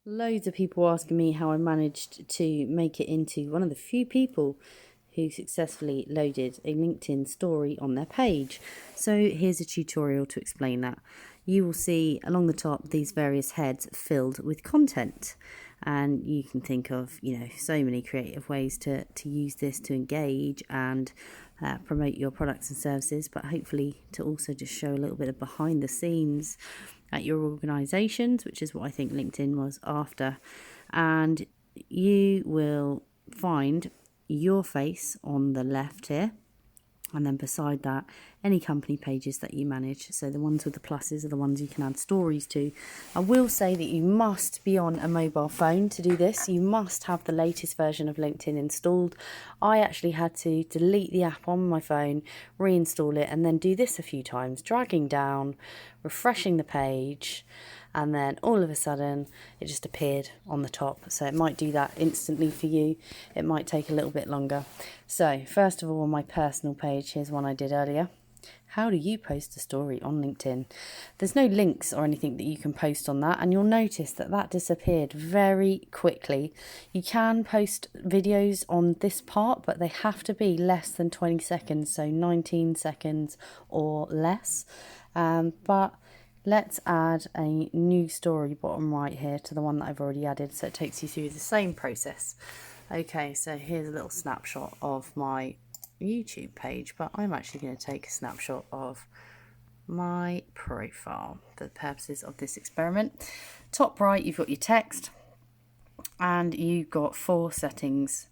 Loads of people asking me how I managed to make it into one of the few people who successfully loaded a LinkedIn story on their page. So here's a tutorial to explain that. You will see along the top these various heads filled with content, and you can think of so many creative ways to use this to engage and promote your products and services, but hopefully to also just show a little bit of behind the scenes at your organizations, which is what I think LinkedIn was after. And you will find your face on the left here, and then beside that any company pages that you manage. So the ones with the pluses are the ones you can add stories to. I will say that you must be on a mobile phone to do this. You must have the latest version of LinkedIn installed. I actually had to delete the app on my phone, reinstall it, and then do this a few times, dragging down, refreshing the page, and then all of a sudden it just appeared on the top. So it might do that instantly for you. It might take a little bit longer. So first of all, on my personal page, here's one I did earlier. How do you post a story on LinkedIn? There's no links or anything that you can post on that, and you'll notice that that disappeared very quickly. You can post videos on this part, but they have to be less than 20 seconds, so 19 seconds or less. But let's add a new story bottom right here to the one that I've already added, so it takes you through the same process. Okay, so here's a little snapshot of my YouTube page, but I'm actually going to take a snapshot of my profile for the purposes of this experiment. Top right, you've got your text, and you've got 4 settings.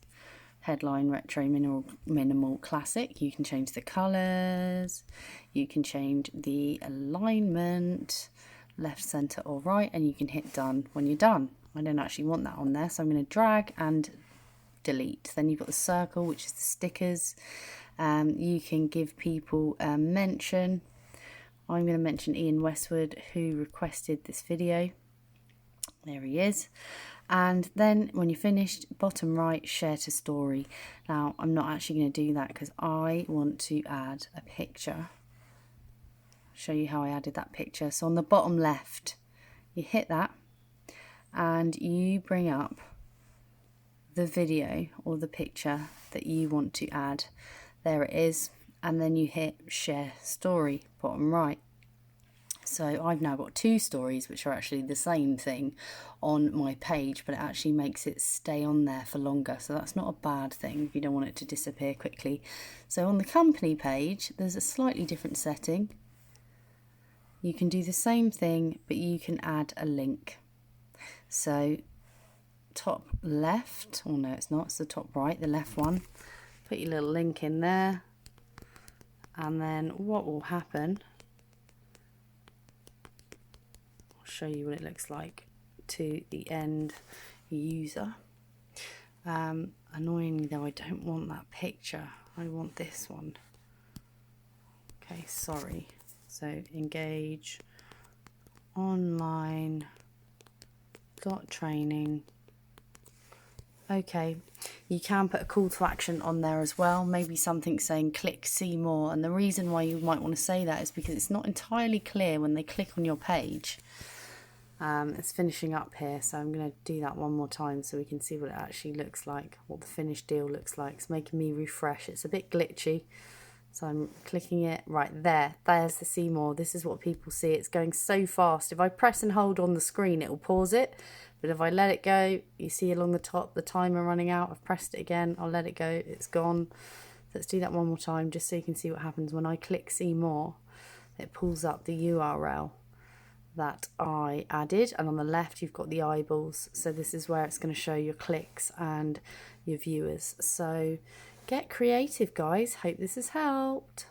Headline, retro, minimal, classic. You can change the colors, you can change the alignment, left, center or right, and you can hit done when you're done. I don't actually want that on there, so I'm going to drag and delete. Then you've got the circle, which is the stickers. You can give people a mention. I'm going to mention Ian Westwood, who requested this video. There he is. And then when you're finished, bottom right, share to story. Now I'm not actually going to do that because I want to add a picture. I'll show you how I added that picture. So on the bottom left, you hit that and you bring up the video or the picture that you want to add. There it is, and then you hit share story, bottom right. So I've now got 2 stories which are actually the same thing on my page, but it actually makes it stay on there for longer, so that's not a bad thing if you don't want it to disappear quickly. So on the company page there's a slightly different setting. You can do the same thing, but you can add a link. So top left, oh no it's not, it's the top right, the left one. Put your little link in there, and then what will happen, I'll show you what it looks like to the end user. Annoyingly though, I don't want that picture, I want this one. Okay, sorry. So engage online training. Okay, you can put a call to action on there as well, maybe something saying click see more, and the reason why you might want to say that is because it's not entirely clear when they click on your page. It's finishing up here, so I'm going to do that one more time so we can see what it actually looks like, what the finished deal looks like. It's making me refresh, it's a bit glitchy, so I'm clicking it right there. There's the see more. This is what people see. It's going so fast. If I press and hold on the screen, it will pause it. But if I let it go, you see along the top the timer running out. I've pressed it again. I'll let it go. It's gone. Let's do that one more time just so you can see what happens when I click see more. It pulls up the URL that I added, and on the left you've got the eyeballs. So this is where it's going to show your clicks and your viewers. So get creative, guys. Hope this has helped.